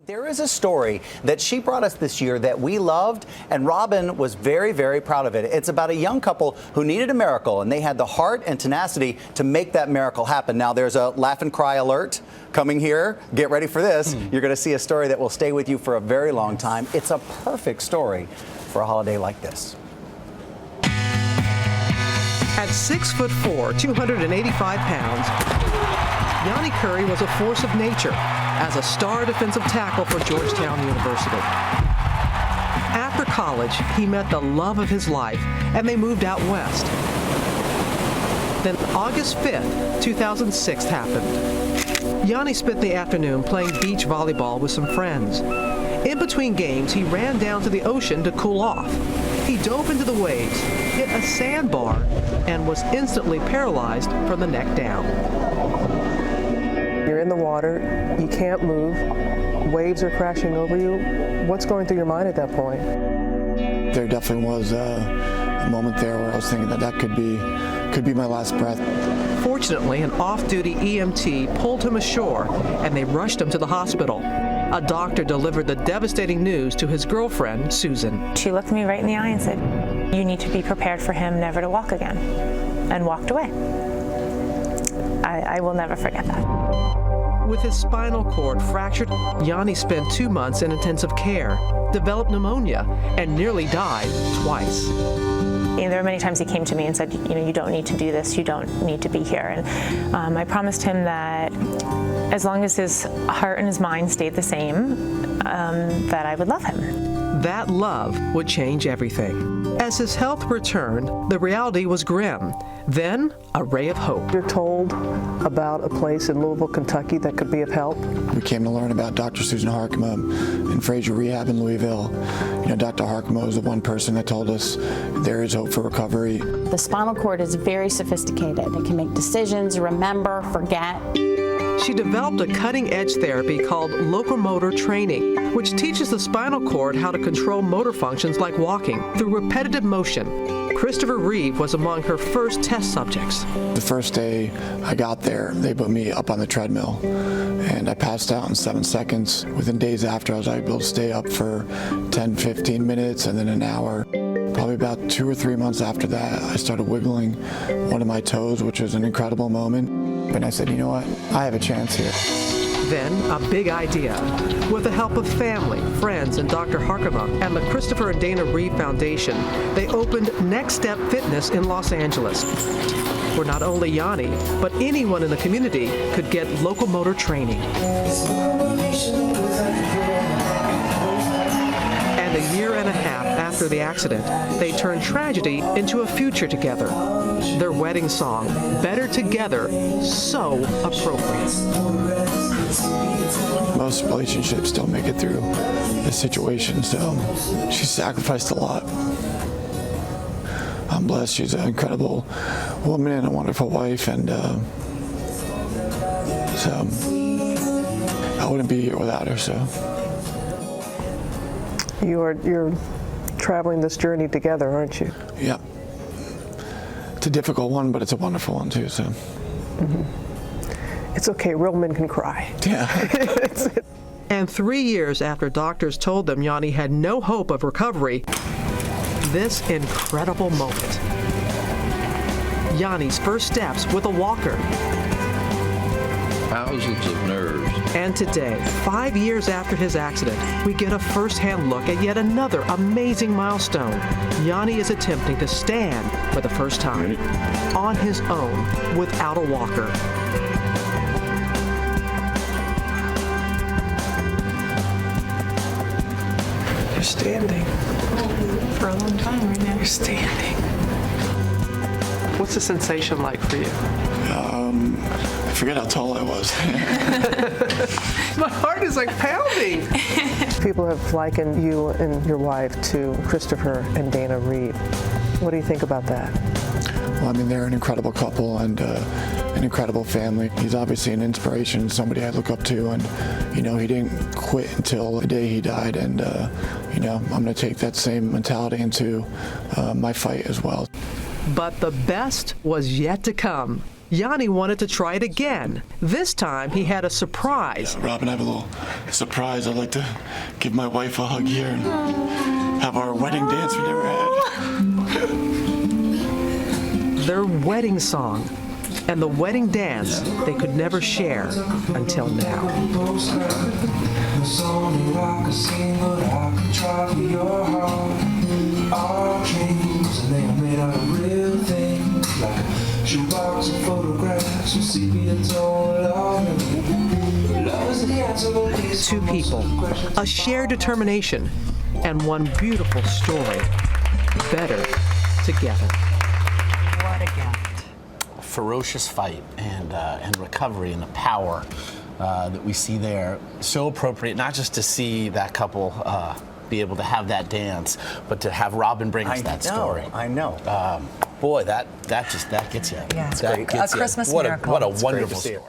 There is a story that she brought us this year that we loved, and Robin was very, very proud of it. It's about a young couple who needed a miracle, and they had the heart and tenacity to make that miracle happen. Now, there's a laugh and cry alert coming here. Get ready for this. You're going to see a story that will stay with you for a very long time. It's a perfect story for a holiday like this. At 6'4", 285 pounds, Janne Kouri was a force of nature as a star defensive tackle for Georgetown University. After college, he met the love of his life, and they moved out west. Then August 5th, 2006 happened. Janne spent the afternoon playing beach volleyball with some friends. In between games, he ran down to the ocean to cool off. He dove into the waves, hit a sandbar, and was instantly paralyzed from the neck down. You're in the water, you can't move, waves are crashing over you. What's going through your mind at that point? There definitely was a moment there where I was thinking that could be my last breath. Fortunately, an off-duty EMT pulled him ashore, and they rushed him to the hospital. A doctor delivered the devastating news to his girlfriend, Susan. She looked me right in the eye and said, "You need to be prepared for him never to walk again," and walked away. I will never forget that. With his spinal cord fractured, Janne spent 2 months in intensive care, developed pneumonia, and nearly died twice. There were many times he came to me and said, you don't need to do this, you don't need to be here. And I promised him that as long as his heart and his mind stayed the same, that I would love him. That love would change everything. As his health returned, the reality was grim. Then, a ray of hope. You're told about a place in Louisville, Kentucky that could be of help. We came to learn about Dr. Susan Harkema in Fraser Rehab in Louisville. Dr. Harkema was the one person that told us there is hope for recovery. The spinal cord is very sophisticated. It can make decisions, remember, forget. She developed a cutting-edge therapy called locomotor training, which teaches the spinal cord how to control motor functions like walking through repetitive motion. Christopher Reeve was among her first test subjects. The first day I got there, they put me up on the treadmill, and I passed out in 7 seconds. Within days after, I was able to stay up for 10, 15 minutes, and then an hour. Probably about 2 or 3 months after that, I started wiggling one of my toes, which was an incredible moment. And I said, you know what, I have a chance here. Then, a big idea. With the help of family, friends, and Dr. Harkema and the Christopher and Dana Reeve Foundation, they opened Next Step Fitness in Los Angeles, where not only Janne, but anyone in the community could get locomotor training. And a year and a half after the accident, they turned tragedy into a future together. Their wedding song, Better Together, so appropriate. Most relationships don't make it through this situation, so she sacrificed a lot. I'm blessed. She's an incredible woman and a wonderful wife, and so I wouldn't be here without her. So You're traveling this journey together, aren't you? Yeah. It's a difficult one, but it's a wonderful one too. So. It's okay, real men can cry. Yeah. And 3 years after doctors told them Janne had no hope of recovery, this incredible moment. Janne's first steps with a walker. Thousands of nerves. And today, 5 years after his accident, we get a first-hand look at yet another amazing milestone. Janne is attempting to stand for the first time, on his own, without a walker. You're standing. For a long time right now. You're standing. What's the sensation like for you? I forget how tall I was. My heart is like pounding. People have likened you and your wife to Christopher and Dana Reeve. What do you think about that? Well, I mean, they're an incredible couple and an incredible family. He's obviously an inspiration, somebody I look up to, and he didn't quit until the day he died, and I'm going to take that same mentality into my fight as well. But the best was yet to come. Janne wanted to try it again. This time, he had a surprise. Robin, I have a little surprise. I'd like to give my wife a hug here and have our wedding dance we never had. Their wedding song and the wedding dance they could never share until now. Two people, a shared determination, and one beautiful story. Better together. What a gift. Ferocious fight and recovery and the power that we see there. So appropriate, not just to see that couple be able to have that dance, but to have Robin bring us that story. I know. Boy, that gets you. Yeah, it's That great. gets A you. Christmas What miracle. What a It's wonderful great to see it. story.